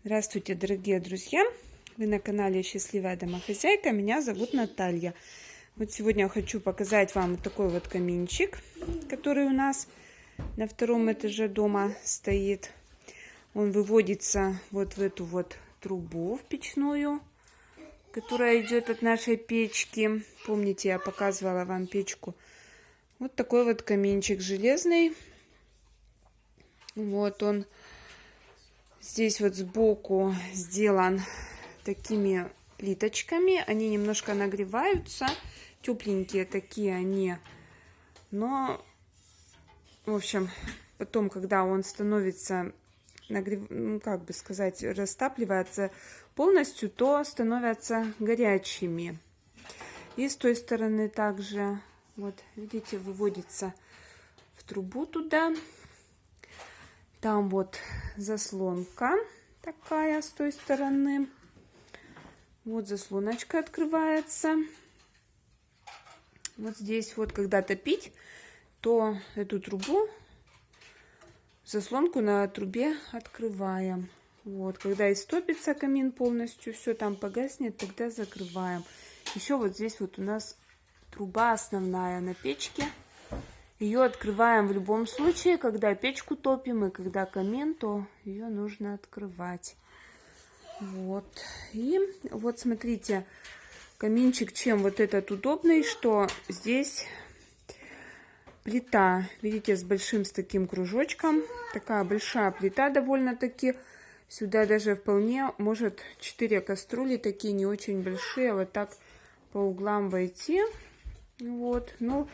Здравствуйте, дорогие друзья! Вы на канале Счастливая домохозяйка. Меня зовут Наталья. Вот сегодня я хочу показать вам вот такой вот каминчик, который у нас на втором этаже дома стоит. Он выводится вот в эту вот трубу в печную, которая идет от нашей печки. Помните, я показывала вам печку. Вот такой вот каминчик железный. Вот он. Здесь вот сбоку сделан такими плиточками. Они немножко нагреваются. Тепленькие такие они. Но, в общем, потом, когда он становится, как бы сказать, растапливается полностью, то становятся горячими. И с той стороны также, вот, видите, выводится в трубу туда. Там вот заслонка такая с той стороны. Вот заслоночка открывается. Вот здесь вот, когда топить, то эту трубу, заслонку на трубе открываем. Вот, когда истопится камин полностью, все там погаснет, тогда закрываем. Еще вот здесь вот у нас труба основная на печке. Ее открываем в любом случае, когда печку топим и когда камин, то ее нужно открывать. Вот. И вот смотрите, каминчик чем вот этот удобный, что здесь плита, видите, с большим с таким кружочком. Такая большая плита довольно-таки. Сюда даже вполне может 4 кастрюли, такие не очень большие, вот так по углам войти. Вот, ну...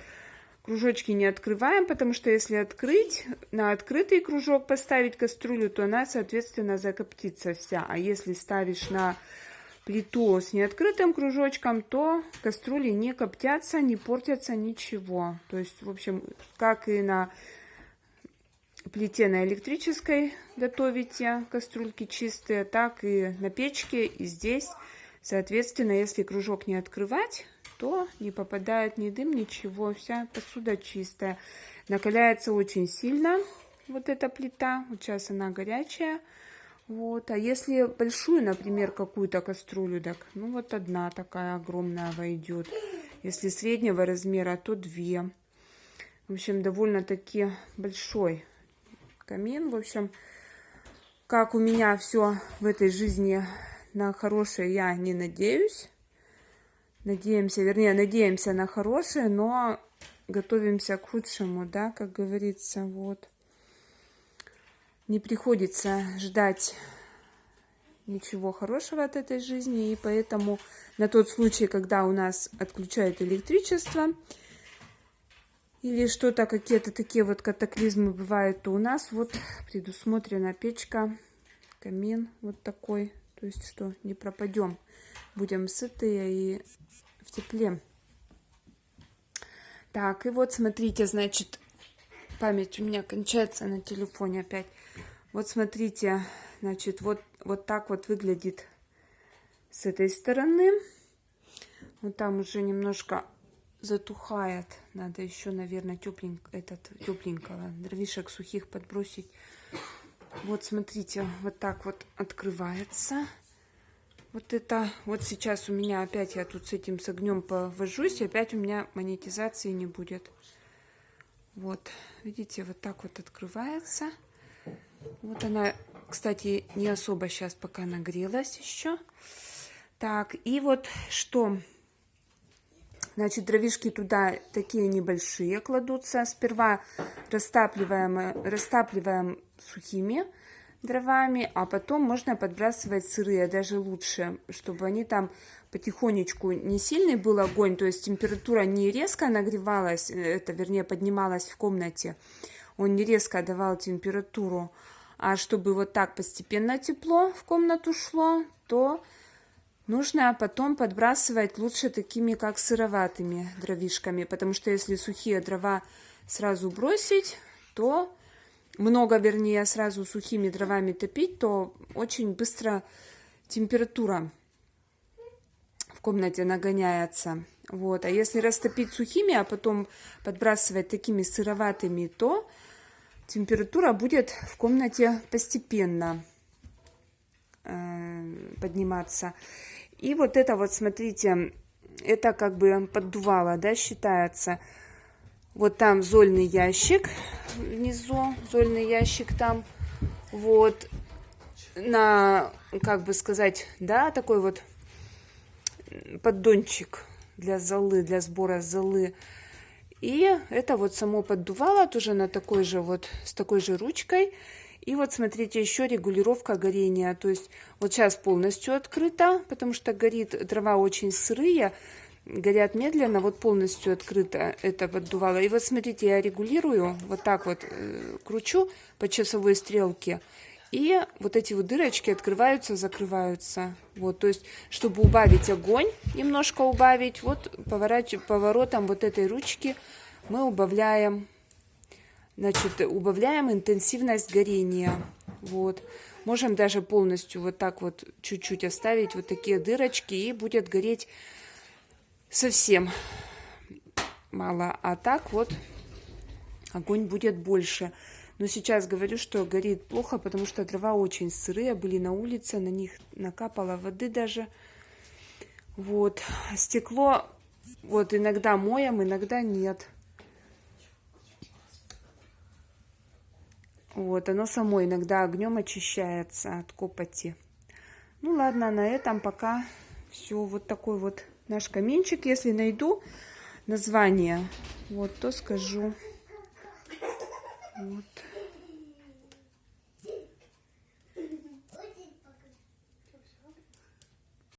Кружочки не открываем, потому что если открыть, на открытый кружок поставить кастрюлю, то она, соответственно, закоптится вся. А если ставишь на плиту с неоткрытым кружочком, то кастрюли не коптятся, не портятся, ничего. То есть, в общем, как и на плите на электрической готовите кастрюльки чистые, так и на печке, и здесь. Соответственно, если кружок не открывать, то не попадает ни дым, ничего, вся посуда чистая. Накаляется очень сильно вот эта плита, вот сейчас она горячая. Вот. А если большую, например, какую-то кастрюлю, так, ну вот одна такая огромная войдет. Если среднего размера, то 2. В общем, довольно-таки большой камин. В общем, как у меня все в этой жизни на хорошее, я не надеюсь. Надеемся на хорошее, но готовимся к худшему, да, как говорится, вот. Не приходится ждать ничего хорошего от этой жизни, и поэтому на тот случай, когда у нас отключают электричество, или что-то, какие-то такие вот катаклизмы бывают, то у нас вот предусмотрена печка, камин вот такой, то есть что не пропадем. Будем сытые и в тепле. Так, и вот смотрите, значит, память у меня кончается на телефоне опять. Вот смотрите, значит, вот так вот выглядит с этой стороны. Вот там уже немножко затухает. Надо еще, наверное, тепленького дровишек сухих подбросить. Вот смотрите, вот так вот открывается. Вот это, вот сейчас у меня опять, я тут с этим с огнем повожусь, и опять у меня монетизации не будет. Вот, видите, вот так вот открывается. Вот она, кстати, не особо сейчас пока нагрелась еще. Так, и вот что, значит, дровишки туда такие небольшие кладутся. Сперва растапливаем сухими дровами, а потом можно подбрасывать сырые, даже лучше, чтобы они там потихонечку, не сильный был огонь, то есть температура не резко нагревалась, вернее поднималась в комнате, он не резко давал температуру, а чтобы вот так постепенно тепло в комнату шло, то нужно потом подбрасывать лучше такими как сыроватыми дровишками, потому что если сухие дрова сразу бросить, то много, вернее, сразу сухими дровами топить, то очень быстро температура в комнате нагоняется. Вот. А если растопить сухими, а потом подбрасывать такими сыроватыми, то температура будет в комнате постепенно подниматься. И вот это вот, смотрите, это как бы поддувало, да, считается. Вот там зольный ящик внизу, зольный ящик там. Вот на, как бы сказать, да, такой вот поддончик для золы, для сбора золы. И это вот само поддувало тоже на такой же вот, с такой же ручкой. И вот смотрите, еще регулировка горения. То есть вот сейчас полностью открыто, потому что горит, дрова очень сырые, горят медленно, вот полностью открыто это поддувало. И вот смотрите, я регулирую, вот так вот кручу по часовой стрелке. И вот эти вот дырочки открываются, закрываются. Вот, то есть, чтобы убавить огонь, немножко убавить, вот поворотом вот этой ручки мы убавляем, значит, убавляем интенсивность горения. Вот. Можем даже полностью вот так вот чуть-чуть оставить вот такие дырочки, и будет гореть совсем мало. А так вот огонь будет больше. Но сейчас говорю, что горит плохо, потому что дрова очень сырые, были на улице, на них накапало воды даже. Вот. Стекло вот иногда моем, иногда нет. Вот, оно само иногда огнем очищается от копоти. Ну ладно, на этом пока все. Вот такой вот наш каминчик. Если найду название, вот, то скажу. Вот.